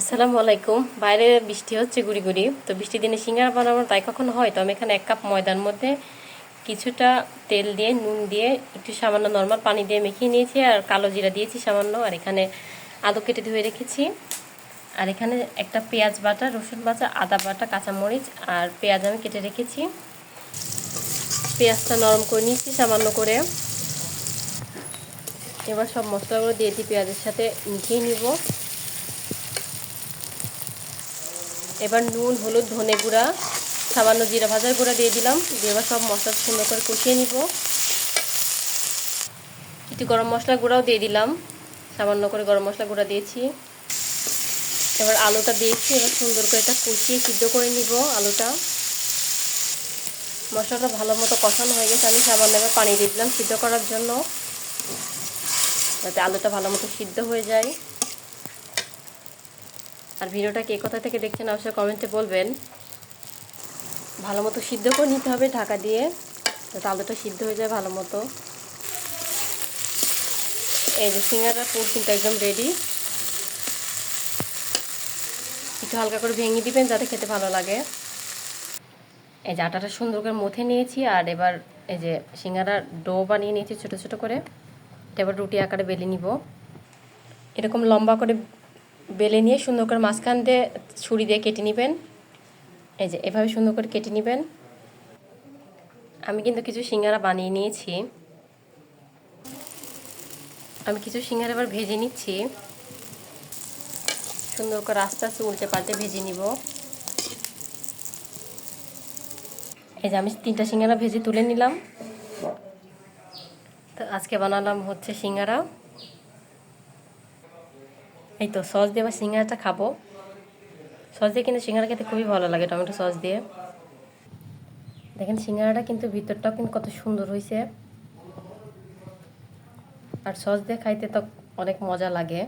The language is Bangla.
আসসালামু আলাইকুম। বাইরে বৃষ্টি হচ্ছে গুড়ি গুড়ি। তো বৃষ্টির দিনে সিঙ্গারা বানাবো, তাই কখন হয়। তো আমি এখানে 1 কাপ ময়দার মধ্যে কিছুটা তেল দিয়ে, নুন দিয়ে, একটু সামান্য নর্মাল পানি দিয়ে মেখে নিয়েছি, আর কালো জিরা দিয়েছি সামান্য। আর এখানে আলু কেটে ধুয়ে রেখেছি। আর এখানে একটা পেঁয়াজ বাটা, রসুন বাটা, আদা বাটা, কাঁচামরিচ আর পেঁয়াজ আমি কেটে রেখেছি। পেঁয়াজটা নরম করে নিয়েছি সামান্য করে। এবার সব মশলাগুলো দিয়ে দিই, পেঁয়াজের সাথে মিশিয়ে নিব। এবার নুন, হলুদ, ধনে গুঁড়া, সামান্য জিরা ভাজার গুঁড়া দিয়ে দিলাম। দিয়ে এবার সব মশলা সুন্দর করে কষিয়ে নিব। একটু গরম মশলা গুঁড়াও দিয়ে দিলাম, সামান্য করে গরম মশলা গুঁড়া দিয়েছি। এবার আলুটা দিয়েছি। এবার সুন্দর করে এটা কষিয়ে সিদ্ধ করে নিব আলুটা। মশলাটা ভালো মতো কষানো হয়ে গেছে। আমি সামান্য এবার পানি দিয়ে দিলাম সিদ্ধ করার জন্য, যাতে আলুটা ভালো মতো সিদ্ধ হয়ে যায়। আর ভিডিওটা কে কোথা থেকে দেখছেন অবশ্যই কমেন্টে বলবেন। ভালো মতো সিদ্ধ করে নিতে হবে ঢাকা দিয়ে, যাতে আলুটা সিদ্ধ হয়ে যায় ভালো মতো। এই যে সিঙ্গারার পুর কিন্তু একদম রেডি। একটু হালকা করে ভেঙে দিবেন যাতে খেতে ভালো লাগে। এই যে আটাটা সুন্দর করে মথে নিয়েছি। আর এবার এই যে সিঙ্গারার ডো বানিয়ে নিয়েছি ছোটো ছোটো করে। এটা এবার রুটি আকারে বেলে নিব। এরকম লম্বা করে বেলে নিয়ে সুন্দর করে মাঝখান দিয়ে ছুরি দিয়ে কেটে নেবেন। এই যে এভাবে সুন্দর করে কেটে নেবেন। আমি কিন্তু কিছু সিঙ্গারা বানিয়ে নিয়েছি। আমি কিছু সিঙ্গারা এবার ভেজে নিচ্ছি। সুন্দর করে আস্তে আস্তে উল্টে পাল্টে ভেজে নিব। এই যে আমি 3টা সিঙ্গারা ভেজে তুলে নিলাম। তো আজকে বানালাম হচ্ছে সিঙ্গারা। এই তো সস দিয়ে আবার সিঙ্গারাটা খাবো। সস দিয়ে কিন্তু সিঙ্গারা খেতে খুবই ভালো লাগে, টমেটো সস দিয়ে। দেখেন সিঙ্গারাটা কিন্তু ভিতরটাও কিন্তু কত সুন্দর হয়েছে। আর সস দিয়ে খাইতে তো অনেক মজা লাগে।